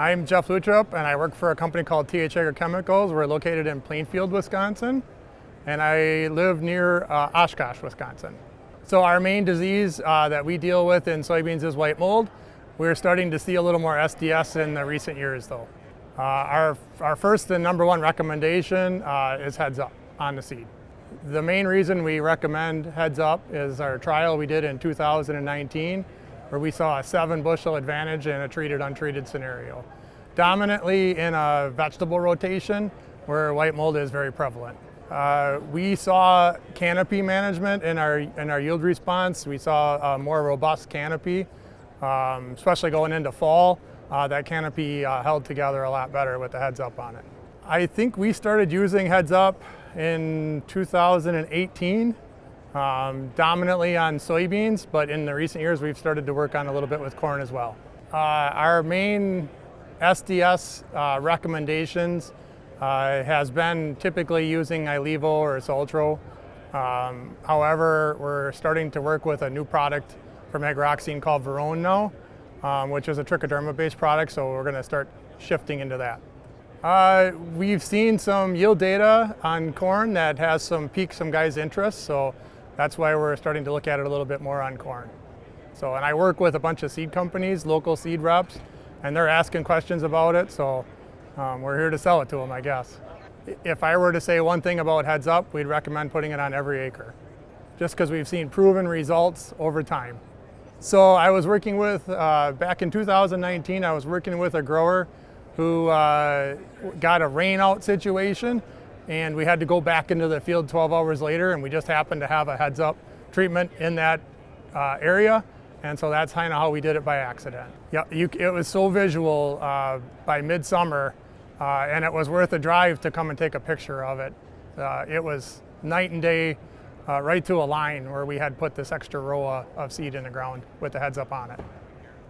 I'm Jeff Luttropp, and I work for a company called T H Agri-Chemicals. We're located in Plainfield, Wisconsin, and I live near Oshkosh, Wisconsin. So our main disease that we deal with in soybeans is white mold. We're starting to see a little more SDS in the recent years, though. Our first and number one recommendation is heads up on the seed. The main reason we recommend heads up is our trial we did in 2019, where we saw a 7 bushel advantage in a treated untreated scenario, dominantly in a vegetable rotation where white mold is very prevalent. We saw canopy management in our yield response. We saw a more robust canopy, especially going into fall. That canopy held together a lot better with the heads up on it. I think we started using heads up in 2018, dominantly on soybeans, but in the recent years we've started to work on a little bit with corn as well. Our main SDS recommendations has been typically using Ilevo or Soltro. However, we're starting to work with a new product from Agroxine called Verone now, which is a trichoderma-based product, so we're going to start shifting into that. We've seen some yield data on corn that has piqued some guys' interest, so that's why we're starting to look at it a little bit more on corn. And I work with a bunch of seed companies, local seed reps, and they're asking questions about it, so we're here to sell it to them, I guess. If I were to say one thing about heads up, we'd recommend putting it on every acre, just because we've seen proven results over time. So I was working with, back in 2019, I was working with a grower who got a rain out situation, and we had to go back into the field 12 hours later, and we just happened to have a heads up treatment in that area, and so that's kind of how we did it by accident. Yeah, it was so visual by midsummer, and it was worth a drive to come and take a picture of it. It was night and day, right to a line where we had put this extra row of seed in the ground with the heads up on it.